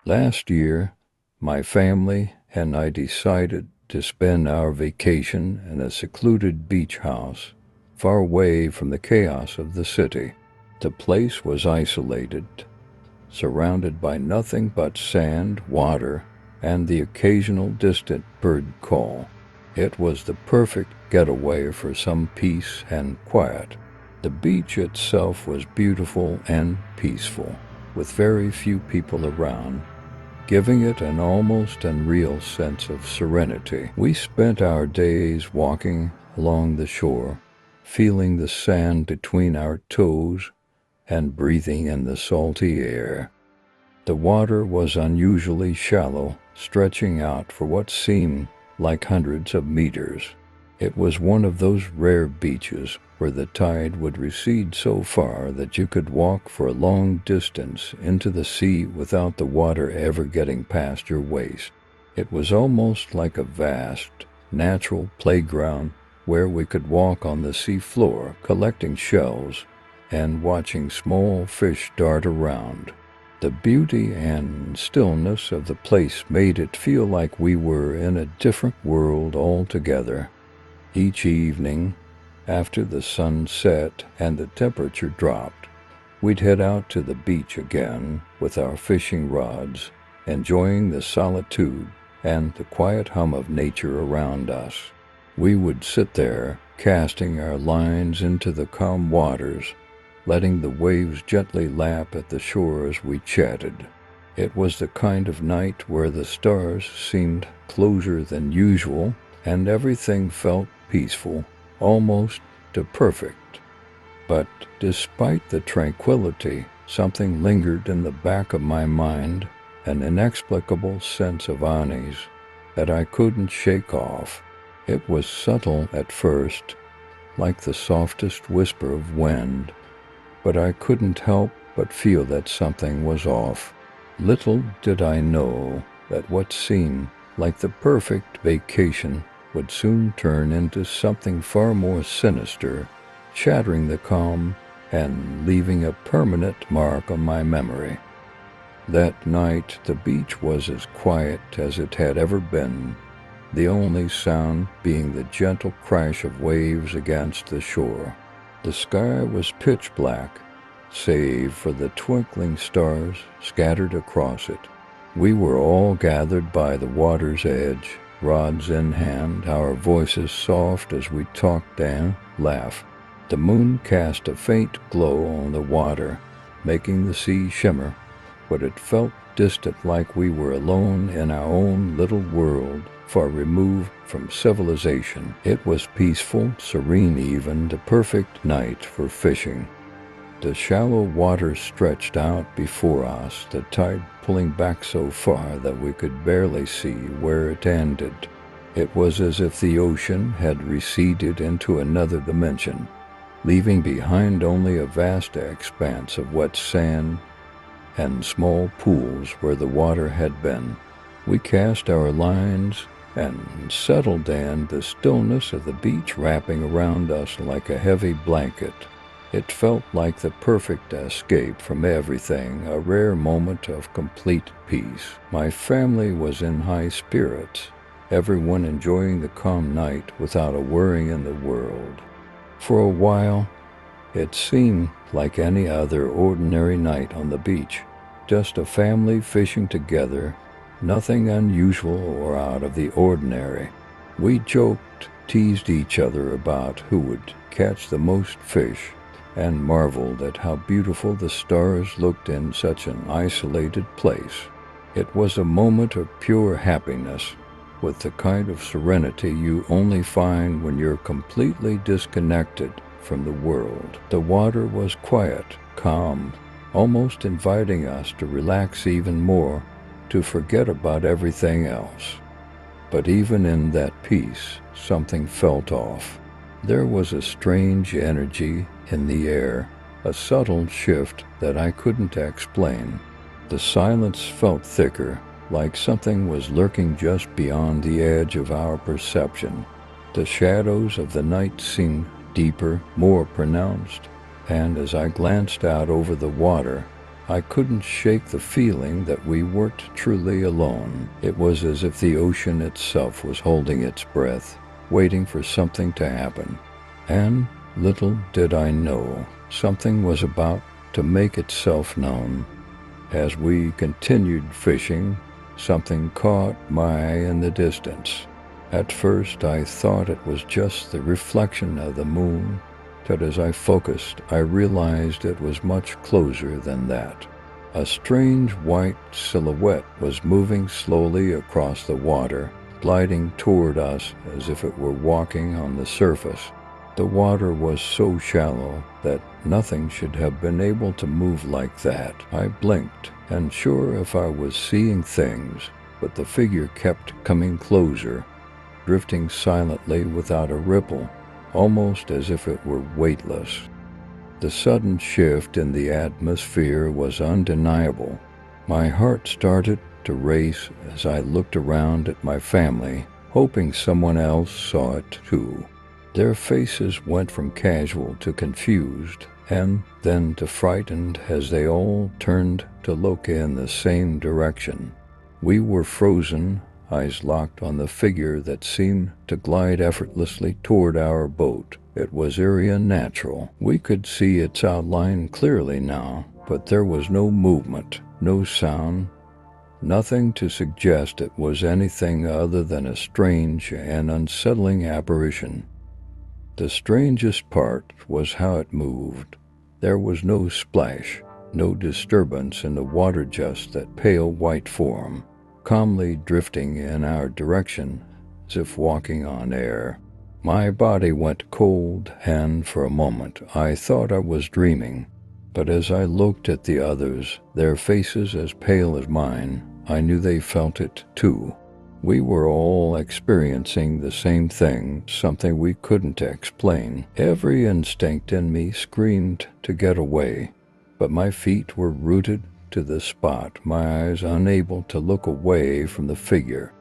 Last year, my family and I decided to spend our vacation in a secluded beach house, far away from the chaos of the city. The place was isolated, surrounded by nothing but sand, water, and the occasional distant bird call. It was the perfect getaway for some peace and quiet. The beach itself was beautiful and peaceful, with very few people around, giving it an almost unreal sense of serenity. We spent our days walking along the shore, feeling the sand between our toes and breathing in the salty air. The water was unusually shallow, stretching out for what seemed like hundreds of meters. It was one of those rare beaches where the tide would recede so far that you could walk for a long distance into the sea without the water ever getting past your waist. It was almost like a vast, natural playground where we could walk on the sea floor, collecting shells and watching small fish dart around. The beauty and stillness of the place made it feel like we were in a different world altogether. Each evening, after the sun set and the temperature dropped, we'd head out to the beach again with our fishing rods, enjoying the solitude and the quiet hum of nature around us. We would sit there, casting our lines into the calm waters, letting the waves gently lap at the shore as we chatted. It was the kind of night where the stars seemed closer than usual and everything felt peaceful, almost to perfect. But despite the tranquility, something lingered in the back of my mind, an inexplicable sense of unease that I couldn't shake off. It was subtle at first, like the softest whisper of wind, but I couldn't help but feel that something was off. Little did I know that what seemed like the perfect vacation would soon turn into something far more sinister, shattering the calm and leaving a permanent mark on my memory. That night, the beach was as quiet as it had ever been, the only sound being the gentle crash of waves against the shore. The sky was pitch black, save for the twinkling stars scattered across it. We were all gathered by the water's edge, rods in hand, our voices soft as we talked and laughed. The moon cast a faint glow on the water, making the sea shimmer, but it felt distant, like we were alone in our own little world, far removed from civilization. It was peaceful, serene even, the perfect night for fishing. The shallow water stretched out before us, the tide pulling back so far that we could barely see where it ended. It was as if the ocean had receded into another dimension, leaving behind only a vast expanse of wet sand and small pools where the water had been. We cast our lines and settled in, the stillness of the beach wrapping around us like a heavy blanket. It felt like the perfect escape from everything, a rare moment of complete peace. My family was in high spirits, everyone enjoying the calm night without a worry in the world. For a while, it seemed like any other ordinary night on the beach, just a family fishing together, nothing unusual or out of the ordinary. We joked, teased each other about who would catch the most fish, and marveled at how beautiful the stars looked in such an isolated place. It was a moment of pure happiness, with the kind of serenity you only find when you're completely disconnected from the world. The water was quiet, calm, almost inviting us to relax even more, to forget about everything else. But even in that peace, something felt off. There was a strange energy in the air, a subtle shift that I couldn't explain. The silence felt thicker, like something was lurking just beyond the edge of our perception. The shadows of the night seemed deeper, more pronounced, and as I glanced out over the water, I couldn't shake the feeling that we weren't truly alone. It was as if the ocean itself was holding its breath, waiting for something to happen. And little did I know, something was about to make itself known. As we continued fishing, something caught my eye in the distance. At first I thought it was just the reflection of the moon, but as I focused, I realized it was much closer than that. A strange white silhouette was moving slowly across the water, gliding toward us as if it were walking on the surface. The water was so shallow that nothing should have been able to move like that. I blinked, unsure if I was seeing things, but the figure kept coming closer, drifting silently without a ripple, almost as if it were weightless. The sudden shift in the atmosphere was undeniable. My heart started to race as I looked around at my family, hoping someone else saw it too. Their faces went from casual to confused, and then to frightened as they all turned to look in the same direction. We were frozen, eyes locked on the figure that seemed to glide effortlessly toward our boat. It was eerie and natural. We could see its outline clearly now, but there was no movement, no sound, nothing to suggest it was anything other than a strange and unsettling apparition. The strangest part was how it moved. There was no splash, no disturbance in the water, just that pale white form, calmly drifting in our direction as if walking on air. My body went cold, and for a moment I thought I was dreaming. But as I looked at the others, their faces as pale as mine, I knew they felt it too. We were all experiencing the same thing, something we couldn't explain. Every instinct in me screamed to get away, but my feet were rooted to the spot, my eyes unable to look away from the figure.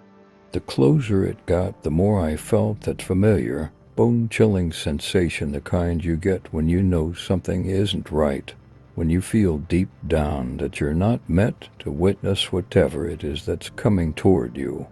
The closer it got, the more I felt that familiar, bone-chilling sensation, the kind you get when you know something isn't right, when you feel deep down that you're not meant to witness whatever it is that's coming toward you.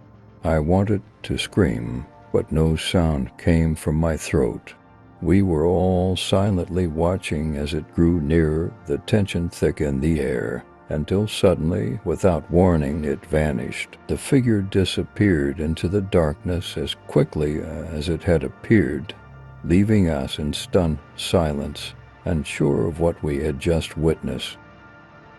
I wanted to scream, but no sound came from my throat. We were all silently watching as it grew nearer, the tension thick in the air, until suddenly, without warning, it vanished. The figure disappeared into the darkness as quickly as it had appeared, leaving us in stunned silence, unsure of what we had just witnessed.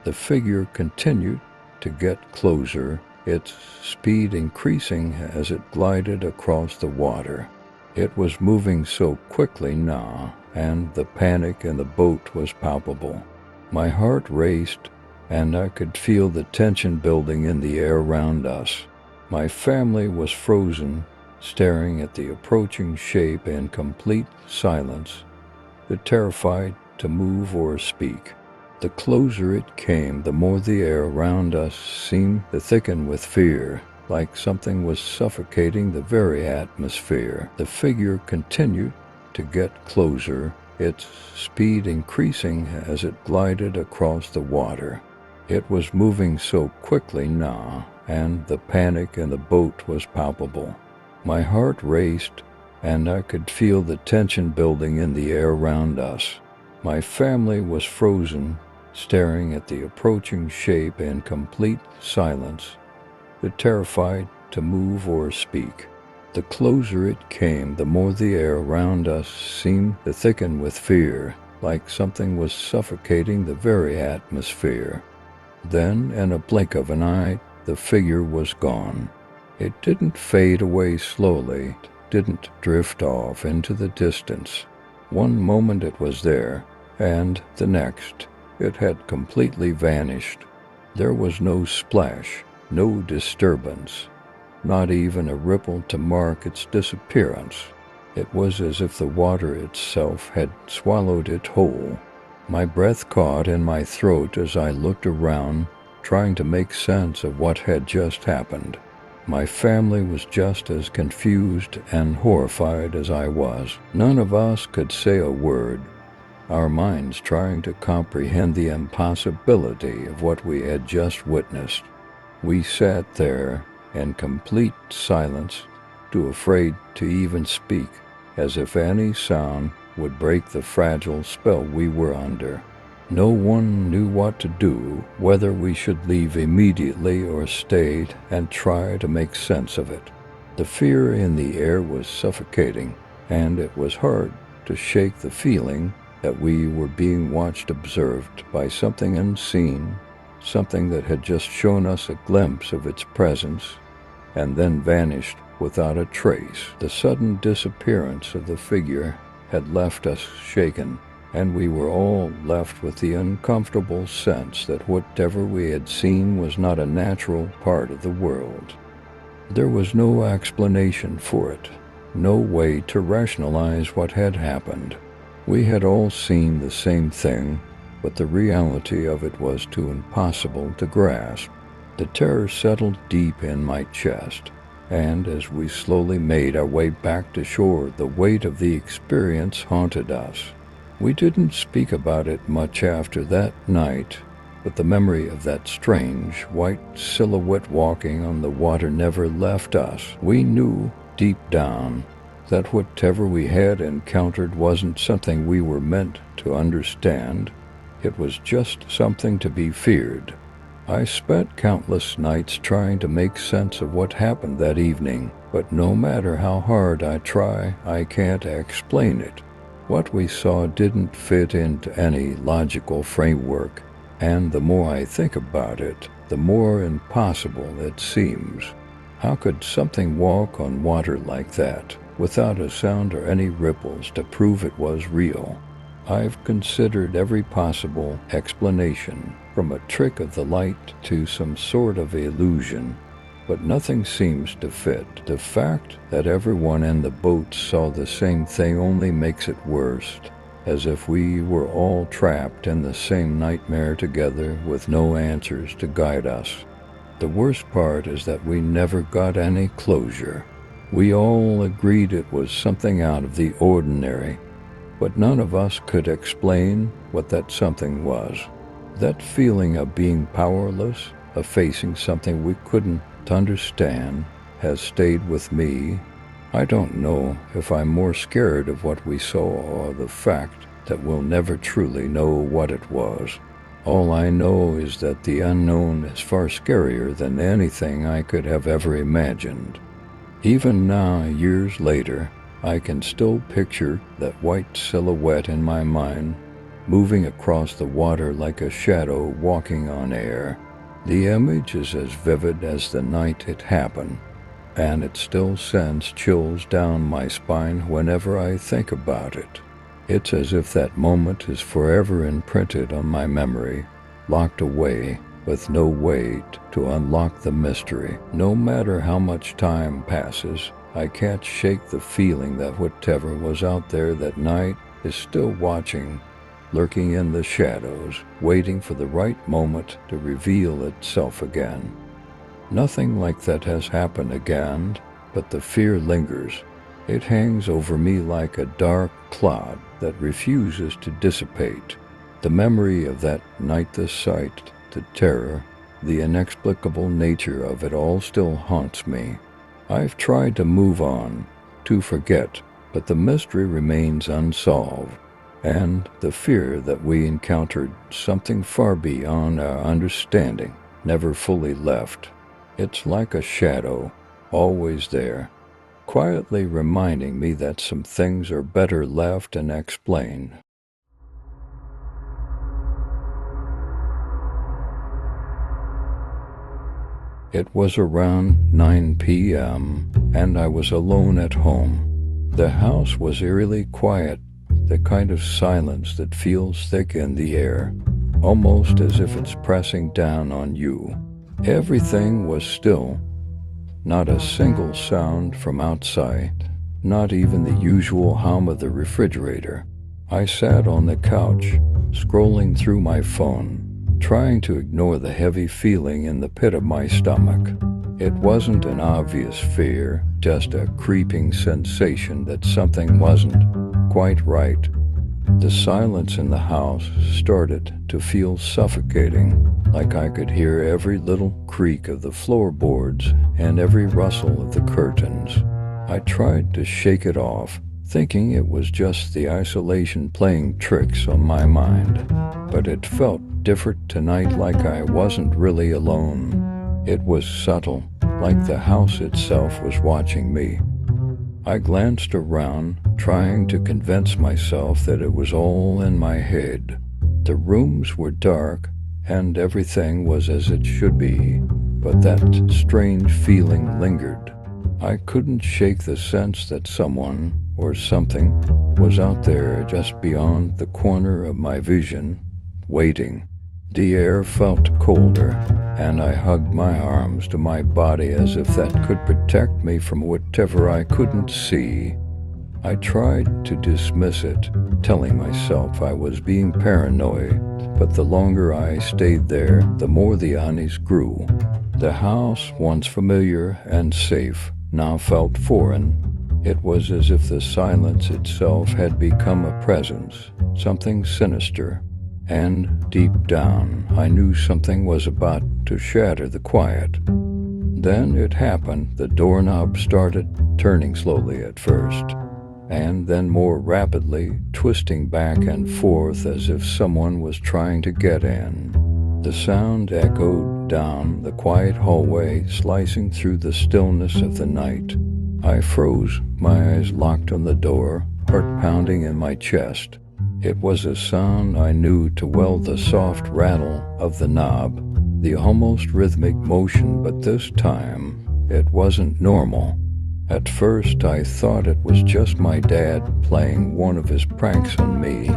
The figure continued to get closer, its speed increasing as it glided across the water. It was moving so quickly now, and the panic in the boat was palpable. My heart raced, and I could feel the tension building in the air around us. My family was frozen, staring at the approaching shape in complete silence, terrified to move or speak. The closer it came, the more the air around us seemed to thicken with fear, like something was suffocating the very atmosphere. The figure continued to get closer, its speed increasing as it glided across the water. It was moving so quickly now, and the panic in the boat was palpable. My heart raced, and I could feel the tension building in the air around us. My family was frozen, staring at the approaching shape in complete silence, terrified to move or speak. The closer it came, the more the air around us seemed to thicken with fear, like something was suffocating the very atmosphere. Then, in a blink of an eye, the figure was gone. It didn't fade away slowly, didn't drift off into the distance. One moment it was there, and the next, it had completely vanished. There was no splash, no disturbance, not even a ripple to mark its disappearance. It was as if the water itself had swallowed it whole. My breath caught in my throat as I looked around, trying to make sense of what had just happened. My family was just as confused and horrified as I was. None of us could say a word. our minds trying to comprehend the impossibility of what we had just witnessed. We sat there in complete silence, too afraid to even speak, as if any sound would break the fragile spell we were under. No one knew what to do, whether we should leave immediately or stay and try to make sense of it. The fear in the air was suffocating, and it was hard to shake the feeling that we were being watched, observed by something unseen, something that had just shown us a glimpse of its presence and then vanished without a trace. The sudden disappearance of the figure had left us shaken, and we were all left with the uncomfortable sense that whatever we had seen was not a natural part of the world. There was no explanation for it, no way to rationalize what had happened. We had all seen the same thing, but the reality of it was too impossible to grasp. The terror settled deep in my chest, and as we slowly made our way back to shore, the weight of the experience haunted us. We didn't speak about it much after that night, but the memory of that strange, white silhouette walking on the water never left us. We knew, deep down, that whatever we had encountered wasn't something we were meant to understand. It was just something to be feared. I spent countless nights trying to make sense of what happened that evening, but no matter how hard I try, I can't explain it. What we saw didn't fit into any logical framework, and the more I think about it, the more impossible it seems. How could something walk on water like that, without a sound or any ripples to prove it was real? I've considered every possible explanation, from a trick of the light to some sort of illusion, but nothing seems to fit. The fact that everyone in the boat saw the same thing only makes it worse, as if we were all trapped in the same nightmare together with no answers to guide us. The worst part is that we never got any closure. We all agreed it was something out of the ordinary, but none of us could explain what that something was. That feeling of being powerless, of facing something we couldn't understand, has stayed with me. I don't know if I'm more scared of what we saw or the fact that we'll never truly know what it was. All I know is that the unknown is far scarier than anything I could have ever imagined. Even now, years later, I can still picture that white silhouette in my mind, moving across the water like a shadow walking on air. The image is as vivid as the night it happened, and it still sends chills down my spine whenever I think about it. It's as if that moment is forever imprinted on my memory, locked away, with no way to unlock the mystery. No matter how much time passes, I can't shake the feeling that whatever was out there that night is still watching, lurking in the shadows, waiting for the right moment to reveal itself again. Nothing like that has happened again, but the fear lingers. It hangs over me like a dark cloud that refuses to dissipate. The memory of that night, the sight, the terror, the inexplicable nature of it all still haunts me. I've tried to move on, to forget, but the mystery remains unsolved, and the fear that we encountered something far beyond our understanding never fully left. It's like a shadow, always there, quietly reminding me that some things are better left unexplained. It was around 9 p.m., and I was alone at home. The house was eerily quiet, the kind of silence that feels thick in the air, almost as if it's pressing down on you. Everything was still, not a single sound from outside, not even the usual hum of the refrigerator. I sat on the couch, scrolling through my phone, trying to ignore the heavy feeling in the pit of my stomach. It wasn't an obvious fear, just a creeping sensation that something wasn't quite right. The silence in the house started to feel suffocating, like I could hear every little creak of the floorboards and every rustle of the curtains. I tried to shake it off, thinking it was just the isolation playing tricks on my mind. But it felt different tonight, like I wasn't really alone. It was subtle, like the house itself was watching me. I glanced around, trying to convince myself that it was all in my head. The rooms were dark, and everything was as it should be, but that strange feeling lingered. I couldn't shake the sense that someone, or something, was out there just beyond the corner of my vision, waiting. The air felt colder, and I hugged my arms to my body as if that could protect me from whatever I couldn't see. I tried to dismiss it, telling myself I was being paranoid, but the longer I stayed there, the more the unease grew. The house, once familiar and safe, now felt foreign. It was as if the silence itself had become a presence, something sinister. And deep down, I knew something was about to shatter the quiet. Then it happened. The doorknob started turning slowly at first, and then more rapidly, twisting back and forth as if someone was trying to get in. The sound echoed down the quiet hallway, slicing through the stillness of the night. I froze, my eyes locked on the door, heart pounding in my chest. It was a sound I knew too well, the soft rattle of the knob, the almost rhythmic motion, but this time it wasn't normal. At first I thought it was just my dad playing one of his pranks on me,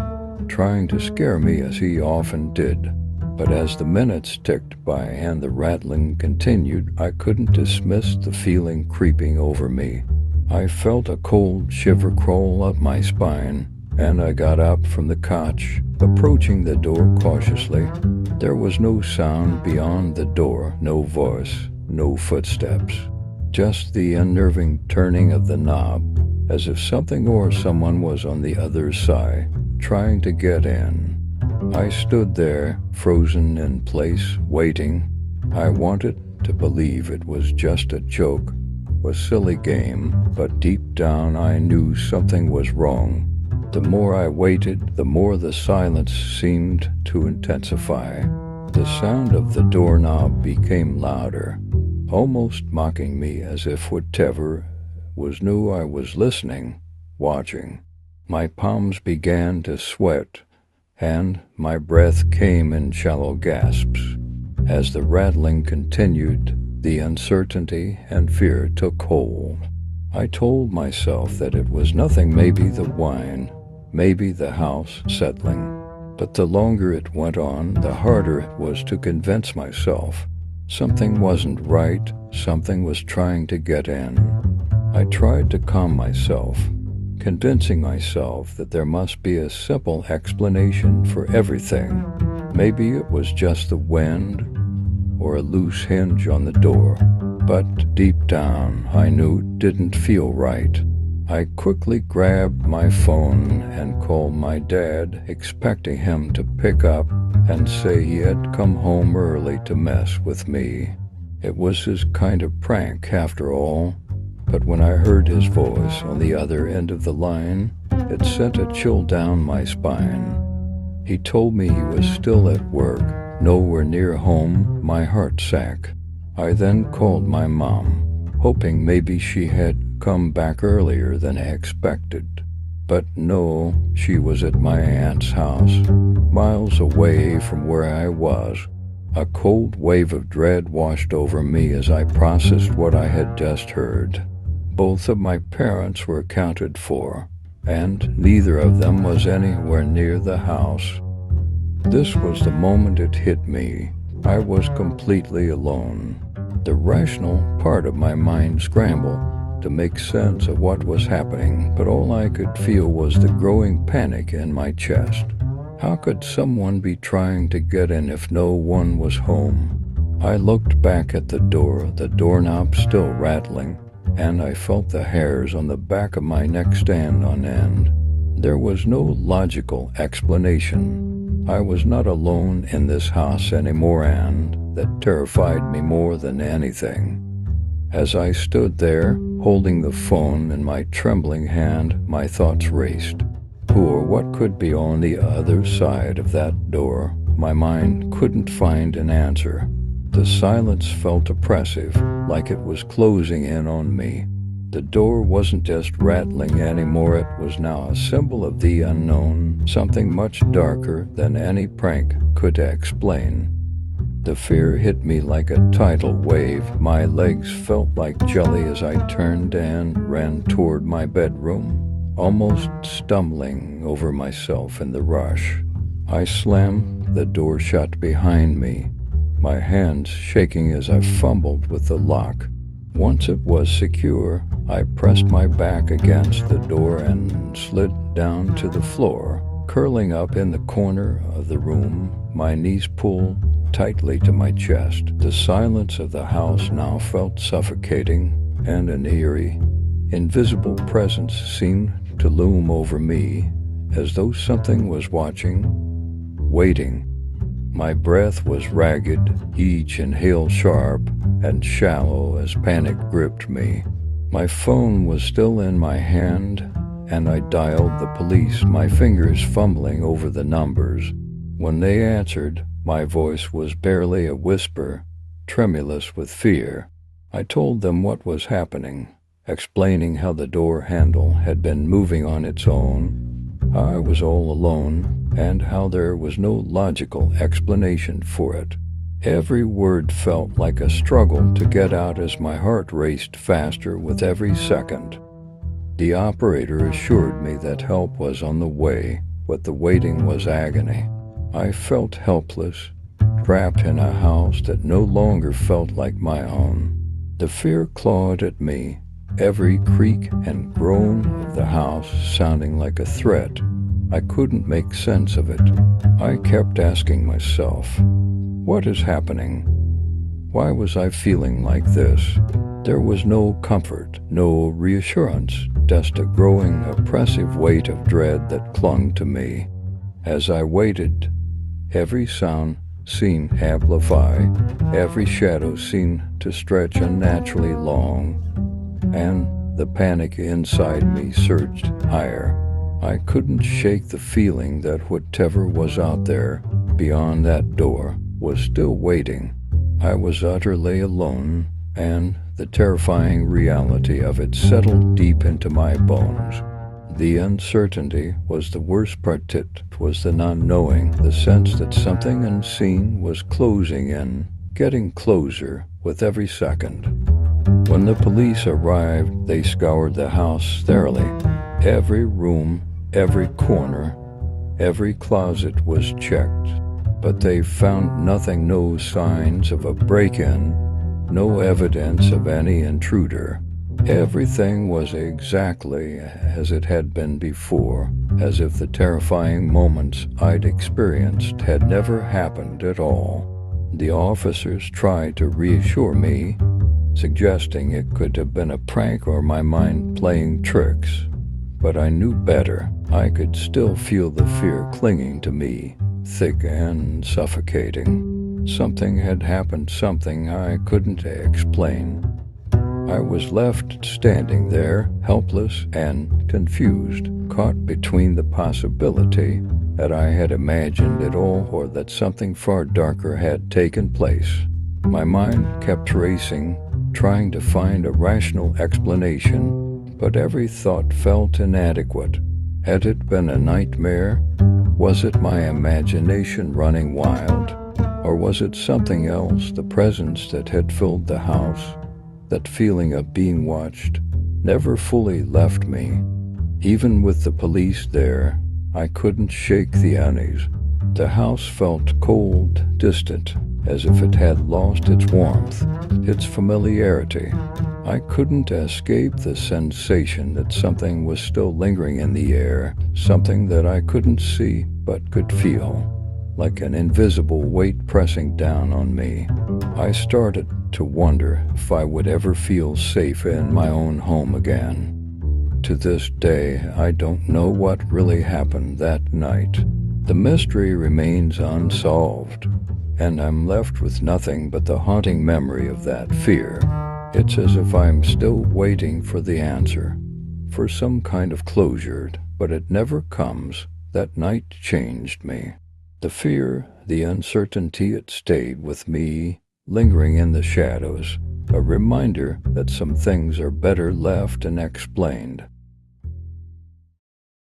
trying to scare me as he often did. But as the minutes ticked by and the rattling continued, I couldn't dismiss the feeling creeping over me. I felt a cold shiver crawl up my spine, and I got up from the couch, approaching the door cautiously. There was no sound beyond the door, no voice, no footsteps, just the unnerving turning of the knob, as if something or someone was on the other side, trying to get in. I stood there, frozen in place, waiting. I wanted to believe it was just a joke, a silly game, but deep down I knew something was wrong. The more I waited, the more the silence seemed to intensify. The sound of the doorknob became louder, almost mocking me, as if whatever was knew I was listening, watching. My palms began to sweat, and my breath came in shallow gasps. As the rattling continued, the uncertainty and fear took hold. I told myself that it was nothing, maybe the wine, maybe the house settling. But the longer it went on, the harder it was to convince myself. Something wasn't right, something was trying to get in. I tried to calm myself, convincing myself that there must be a simple explanation for everything. Maybe it was just the wind, or a loose hinge on the door. But deep down, I knew it didn't feel right. I quickly grabbed my phone and called my dad, expecting him to pick up and say he had come home early to mess with me. It was his kind of prank, after all. But when I heard his voice on the other end of the line, it sent a chill down my spine. He told me he was still at work, nowhere near home. My heart sank. I then called my mom, hoping maybe she had come back earlier than I expected. But no, she was at my aunt's house, miles away from where I was. A cold wave of dread washed over me as I processed what I had just heard. Both of my parents were accounted for, and neither of them was anywhere near the house. This was the moment it hit me. I was completely alone. The rational part of my mind scrambled to make sense of what was happening, but all I could feel was the growing panic in my chest. How could someone be trying to get in if no one was home? I looked back at the door, the doorknob still rattling, and I felt the hairs on the back of my neck stand on end. There was no logical explanation. I was not alone in this house anymore, and that terrified me more than anything. As I stood there, holding the phone in my trembling hand, my thoughts raced. Who or what could be on the other side of that door? My mind couldn't find an answer. The silence felt oppressive, like it was closing in on me. The door wasn't just rattling anymore, it was now a symbol of the unknown, something much darker than any prank could explain. The fear hit me like a tidal wave. My legs felt like jelly as I turned and ran toward my bedroom, almost stumbling over myself in the rush. I slammed the door shut behind me, my hands shaking as I fumbled with the lock. Once it was secure, I pressed my back against the door and slid down to the floor. Curling up in the corner of the room, my knees pulled tightly to my chest. The silence of the house now felt suffocating, and an eerie, invisible presence seemed to loom over me, as though something was watching, waiting. My breath was ragged, each inhale sharp and shallow as panic gripped me. My phone was still in my hand, and I dialed the police, my fingers fumbling over the numbers. When they answered, my voice was barely a whisper, tremulous with fear. I told them what was happening, explaining how the door handle had been moving on its own, how I was all alone, and how there was no logical explanation for it. Every word felt like a struggle to get out as my heart raced faster with every second. The operator assured me that help was on the way, but the waiting was agony. I felt helpless, trapped in a house that no longer felt like my own. The fear clawed at me, every creak and groan of the house sounding like a threat. I couldn't make sense of it. I kept asking myself, what is happening? Why was I feeling like this? There was no comfort, no reassurance, just a growing, oppressive weight of dread that clung to me. As I waited, every sound seemed to amplify, every shadow seemed to stretch unnaturally long, and the panic inside me surged higher. I couldn't shake the feeling that whatever was out there, beyond that door, was still waiting. I was utterly alone, and the terrifying reality of it settled deep into my bones. The uncertainty was the worst part. It was the not knowing, the sense that something unseen was closing in, getting closer with every second. When the police arrived, they scoured the house thoroughly. Every room, every corner, every closet was checked, but they found nothing, no signs of a break-in, no evidence of any intruder. Everything was exactly as it had been before, as if the terrifying moments I'd experienced had never happened at all. The officers tried to reassure me, suggesting it could have been a prank or my mind playing tricks. But I knew better. I could still feel the fear clinging to me, thick and suffocating. Something had happened, something I couldn't explain. I was left standing there, helpless and confused, caught between the possibility that I had imagined it all or that something far darker had taken place. My mind kept racing, trying to find a rational explanation, but every thought felt inadequate. Had it been a nightmare? Was it my imagination running wild? Or was it something else, the presence that had filled the house? That feeling of being watched never fully left me. Even with the police there, I couldn't shake the unease. The house felt cold, distant, as if it had lost its warmth, its familiarity. I couldn't escape the sensation that something was still lingering in the air, something that I couldn't see but could feel, like an invisible weight pressing down on me. I started to wonder if I would ever feel safe in my own home again. to this day, I don't know what really happened that night. The mystery remains unsolved, and I'm left with nothing but the haunting memory of that fear. It's as if I'm still waiting for the answer, for some kind of closure, but it never comes. That night changed me. The fear, the uncertainty, it stayed with me, lingering in the shadows, a reminder that some things are better left unexplained.